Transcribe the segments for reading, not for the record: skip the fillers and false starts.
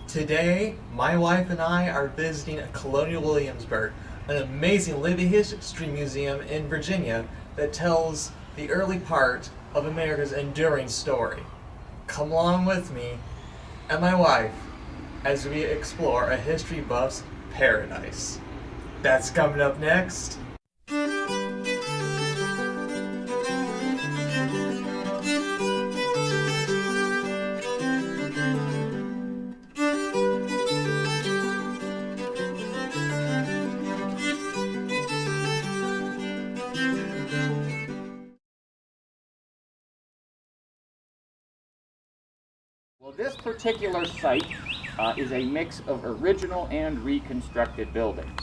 Today, my wife and I are visiting Colonial Williamsburg, an amazing living history museum in Virginia that tells the early part of America's enduring story. Come along with me and my wife as we explore a history buff's paradise. That's coming up next. Well, this particular site is a mix of original and reconstructed buildings.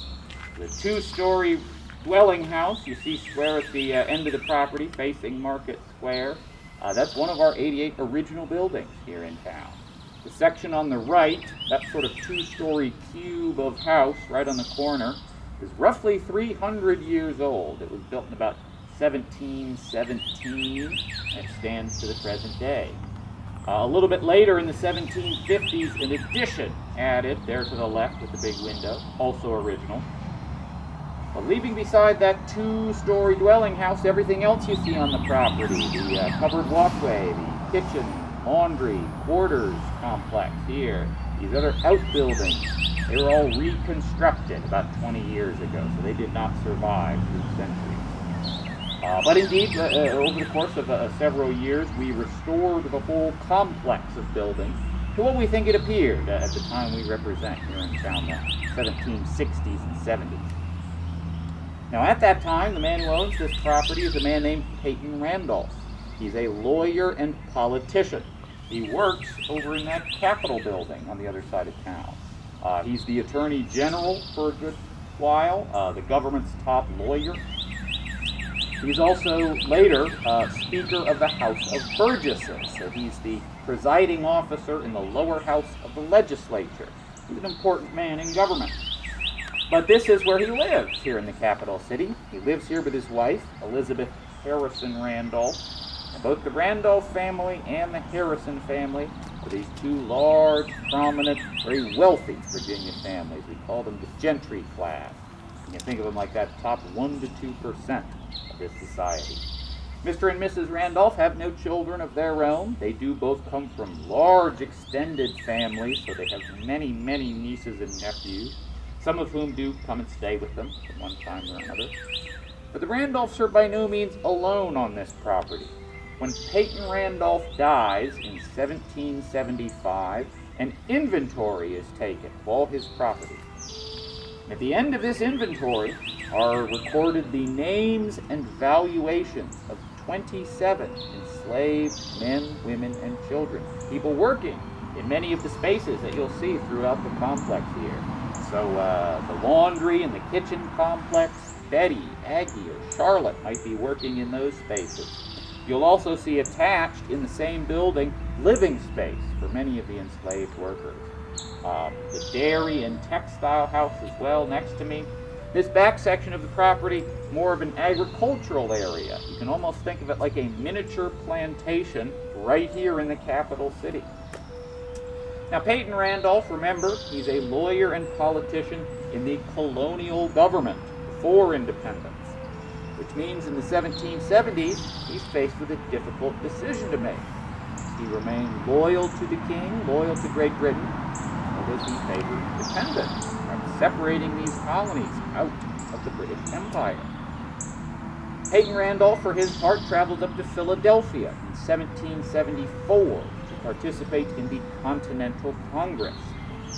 The two-story dwelling house you see square at the end of the property facing Market Square, that's one of our 88 original buildings here in town. The section on the right, that sort of two-story cube of house right on the corner, is roughly 300 years old. It was built in about 1717 and it stands to the present day. A little bit later in the 1750s, an addition added there to the left with the big window, also original. Well, leaving beside that two-story dwelling house everything else you see on the property, the covered walkway, the kitchen, laundry, quarters complex here, these other outbuildings, they were all reconstructed about 20 years ago, so they did not survive through the centuries. But indeed, over the course of several years, we restored the whole complex of buildings to what we think it appeared at the time we represent here in town, the 1760s and 70s. Now, at that time, the man who owns this property is a man named Peyton Randolph. He's a lawyer and politician. He works over in that Capitol building on the other side of town. He's the Attorney General for a good while, the government's top lawyer. He's also later Speaker of the House of Burgesses, so he's the presiding officer in the lower house of the legislature. He's an important man in government. But this is where he lives, here in the capital city. He lives here with his wife, Elizabeth Harrison Randolph. And both the Randolph family and the Harrison family are these two large, prominent, very wealthy Virginia families. We call them the gentry class. You can think of them like that top 1 to 2% of this society. Mr. and Mrs. Randolph have no children of their own. They do both come from large extended families, so they have many, many nieces and nephews, some of whom do come and stay with them at one time or another. But the Randolphs are by no means alone on this property. When Peyton Randolph dies in 1775, an inventory is taken of all his property. At the end of this inventory are recorded the names and valuations of 27 enslaved men, women, and children, people working in many of the spaces that you'll see throughout the complex here. So the laundry and the kitchen complex, Betty, Aggie, or Charlotte might be working in those spaces. You'll also see attached in the same building living space for many of the enslaved workers. The dairy and textile house as well next to me. This back section of the property, more of an agricultural area. You can almost think of it like a miniature plantation right here in the capital city. Now, Peyton Randolph, remember, he's a lawyer and politician in the colonial government before independence, which means in the 1770s, he's faced with a difficult decision to make. Does he remain loyal to the king, loyal to Great Britain, or does he favor independence, separating these colonies out of the British Empire? Peyton Randolph, for his part, traveled up to Philadelphia in 1774 to participate in the Continental Congress.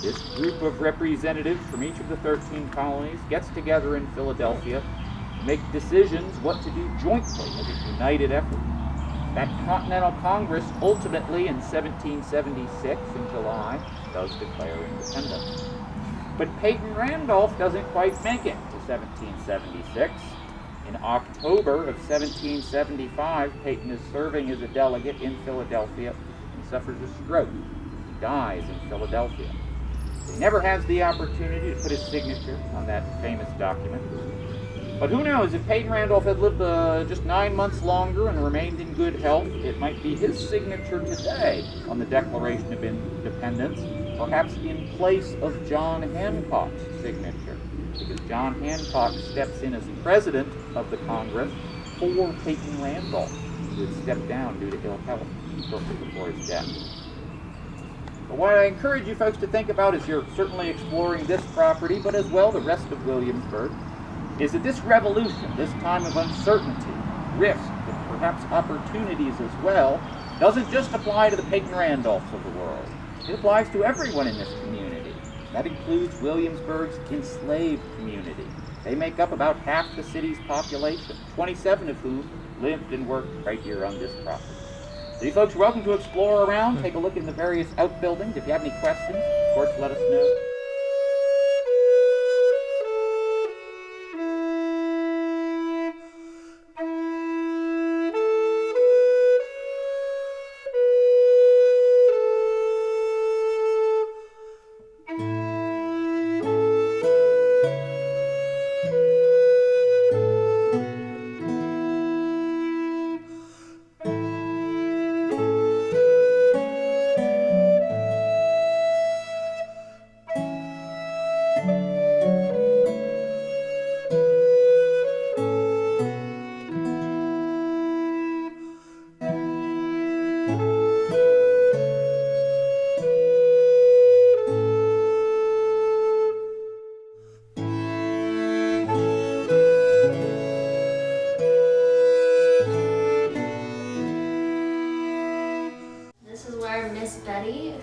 This group of representatives from each of the 13 colonies gets together in Philadelphia to make decisions what to do jointly as a united effort. That Continental Congress ultimately in 1776 in July does declare independence. But Peyton Randolph doesn't quite make it to 1776. In October of 1775, Peyton is serving as a delegate in Philadelphia and suffers a stroke. He dies in Philadelphia. He never has the opportunity to put his signature on that famous document. But who knows, if Peyton Randolph had lived just 9 months longer and remained in good health, it might be his signature today on the Declaration of Independence perhaps in place of John Hancock's signature, because John Hancock steps in as president of the Congress for Peyton Randolph, who had stepped down due to ill health shortly before his death. But what I encourage you folks to think about as you're certainly exploring this property, but as well the rest of Williamsburg, is that this revolution, this time of uncertainty, risk, and perhaps opportunities as well, doesn't just apply to the Peyton Randolphs of the world. It applies to everyone in this community. That includes Williamsburg's enslaved community. They make up about half the city's population, 27 of whom lived and worked right here on this property. So you folks are welcome to explore around, take a look in the various outbuildings. If you have any questions, of course, let us know.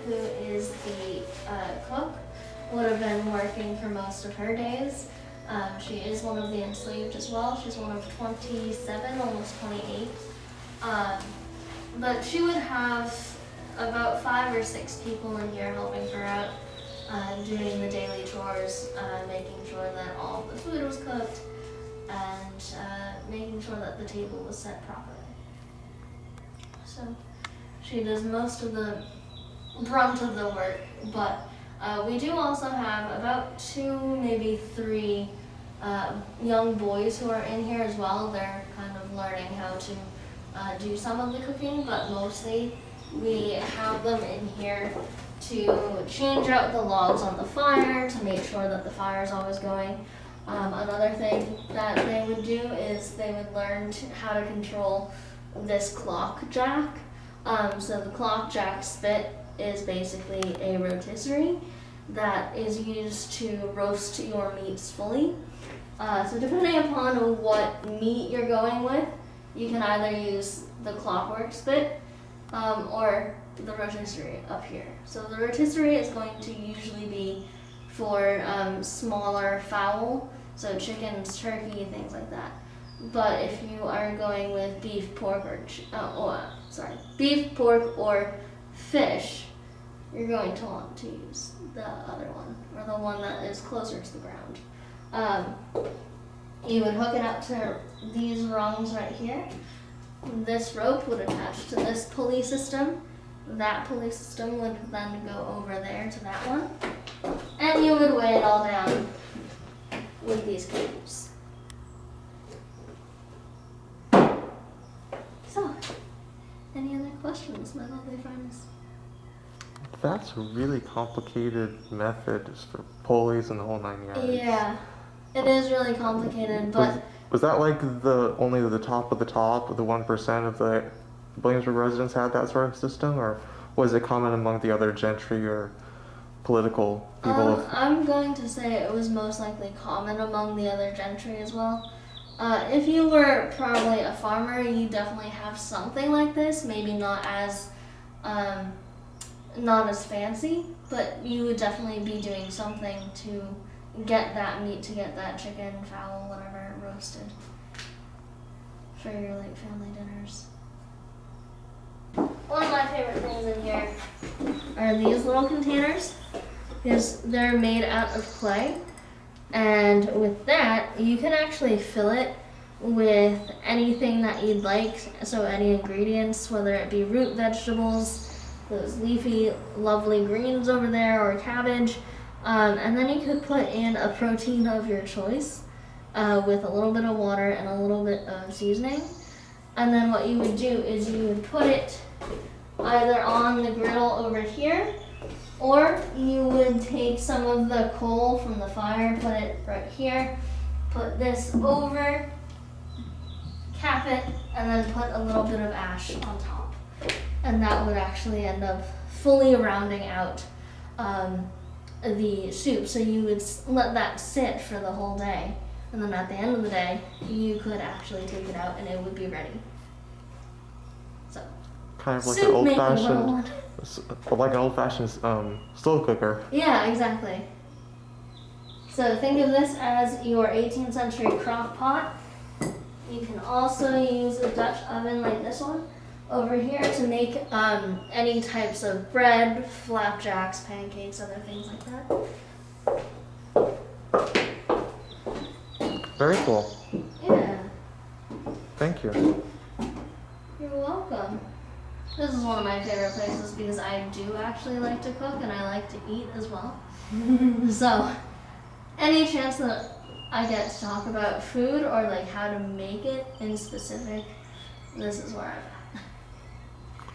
Who is the cook, would have been working for most of her days. She is one of the enslaved as well. She's one of 27, almost 28. But she would have about 5 or 6 people in here helping her out, doing the daily chores, making sure that all of the food was cooked, and making sure that the table was set properly. So she does most of the brunt of the work, but we do also have about 2, maybe 3 young boys who are in here as well. They're kind of learning how to do some of the cooking, but mostly we have them in here to change out the logs on the fire, to make sure that the fire is always going. Another thing that they would do is they would learn how to control this clock jack. So the clock jack spit is basically a rotisserie that is used to roast your meats fully. So depending upon what meat you're going with, you can either use the clockwork spit or the rotisserie up here. So the rotisserie is going to usually be for smaller fowl, so chickens, turkey, things like that. But if you are going with beef, pork, or fish, you're going to want to use the other one, or the one that is closer to the ground. You would hook it up to these rungs right here. This rope would attach to this pulley system. That pulley system would then go over there to that one. And you would weigh it all down with these cables. So, any other questions, my lovely friends? That's a really complicated method for pulleys and the whole 9 yards. Yeah, it is really complicated, but... Was that like only the top of the top, the 1% of the Williamsburg residents had that sort of system, or was it common among the other gentry or political people? I'm going to say it was most likely common among the other gentry as well. If you were probably a farmer, you definitely have something like this, maybe not as fancy, but you would definitely be doing something to get that meat, to get that chicken, fowl, whatever, roasted for your late family dinners. One of my favorite things in here are these little containers, because they're made out of clay, and with that you can actually fill it with anything that you'd like, so any ingredients, whether it be root vegetables, those leafy lovely greens over there, or cabbage, and then you could put in a protein of your choice with a little bit of water and a little bit of seasoning. And then what you would do is you would put it either on the griddle over here, Or you would take some of the coal from the fire, put it right here, put this over, cap it, and then put a little bit of ash on top. And that would actually end up fully rounding out the soup. So you would let that sit for the whole day. And then at the end of the day, you could actually take it out and it would be ready. So, Kind of like soup making 101. like an old-fashioned slow cooker. Yeah, exactly. So think of this as your 18th century crock pot. You can also use a Dutch oven like this one over here to make any types of bread, flapjacks, pancakes, other things like that. Very cool. Yeah, Thank you. you're welcome. This is one of my favorite places because I do actually like to cook and I like to eat as well. So, any chance that I get to talk about food or like how to make it in specific, this is where I'm at.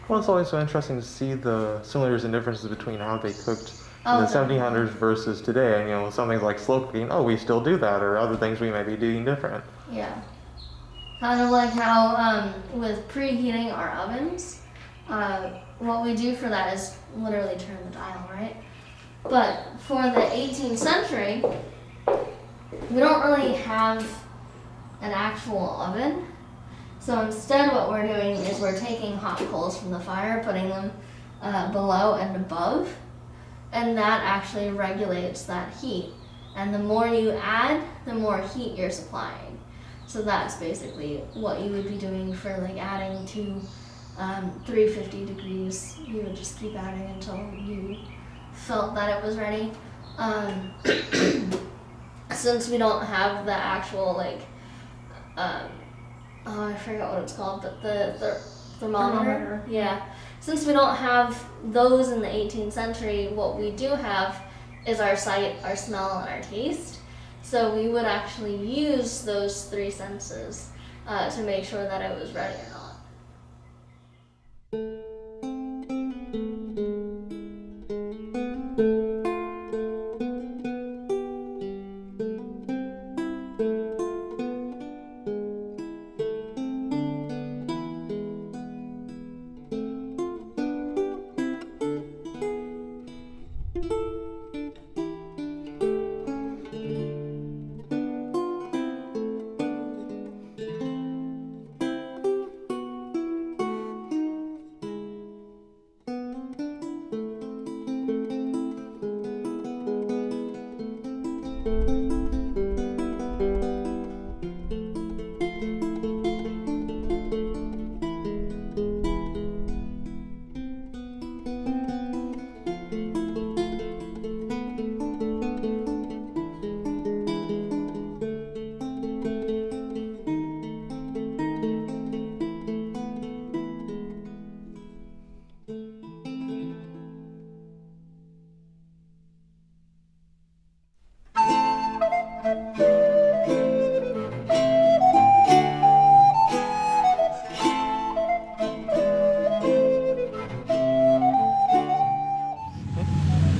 Well, it's always so interesting to see the similarities and differences between how they cooked in Oh, the definitely. 1700s versus today. And, some things like slow cooking, oh, we still do that, or other things we may be doing different. Yeah. Kind of like how with preheating our ovens, what we do for that is literally turn the dial, right? But for the 18th century, we don't really have an actual oven. So instead what we're doing is we're taking hot coals from the fire, putting them below and above, and that actually regulates that heat. And the more you add, the more heat you're supplying. So that's basically what you would be doing for like adding to 350 degrees. You would just keep adding until you felt that it was ready. Since we don't have the actual like, I forget what it's called, but the thermometer. Yeah. Since we don't have those in the 18th century, what we do have is our sight, our smell, and our taste. So we would actually use those three senses to make sure that it was ready or not.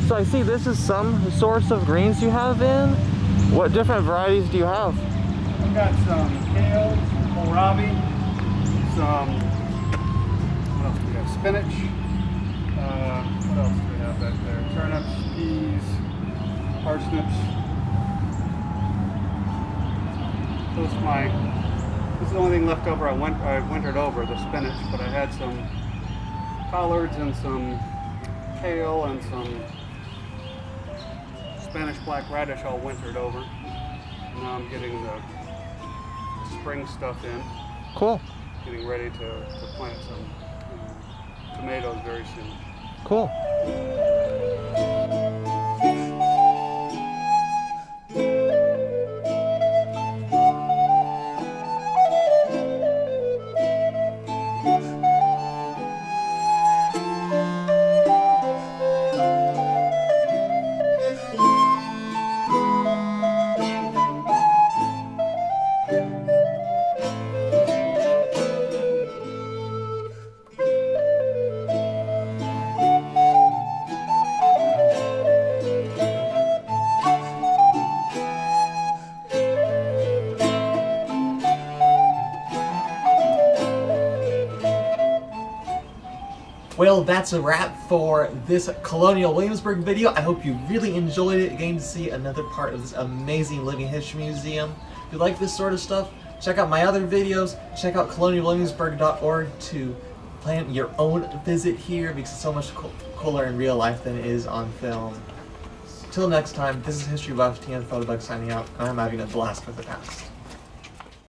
So I see this is some source of greens you have in. What different varieties do you have? We've got some kale, some kohlrabi, some, what else do we have? Spinach. What else do we have back there? Turnips, peas, parsnips. This is the only thing left over I wintered over, the spinach, but I had some collards and some kale and some Spanish black radish all wintered over. Now I'm getting the spring stuff in. Cool. Getting ready to plant some tomatoes very soon. Cool. Well, that's a wrap for this Colonial Williamsburg video. I hope you really enjoyed it, getting to see another part of this amazing living history museum. If you like this sort of stuff, check out my other videos. Check out colonialwilliamsburg.org to plan your own visit here, because it's so much cooler in real life than it is on film. Till next time, this is History Buff, TN Photobug signing out, and I'm having a blast with the past.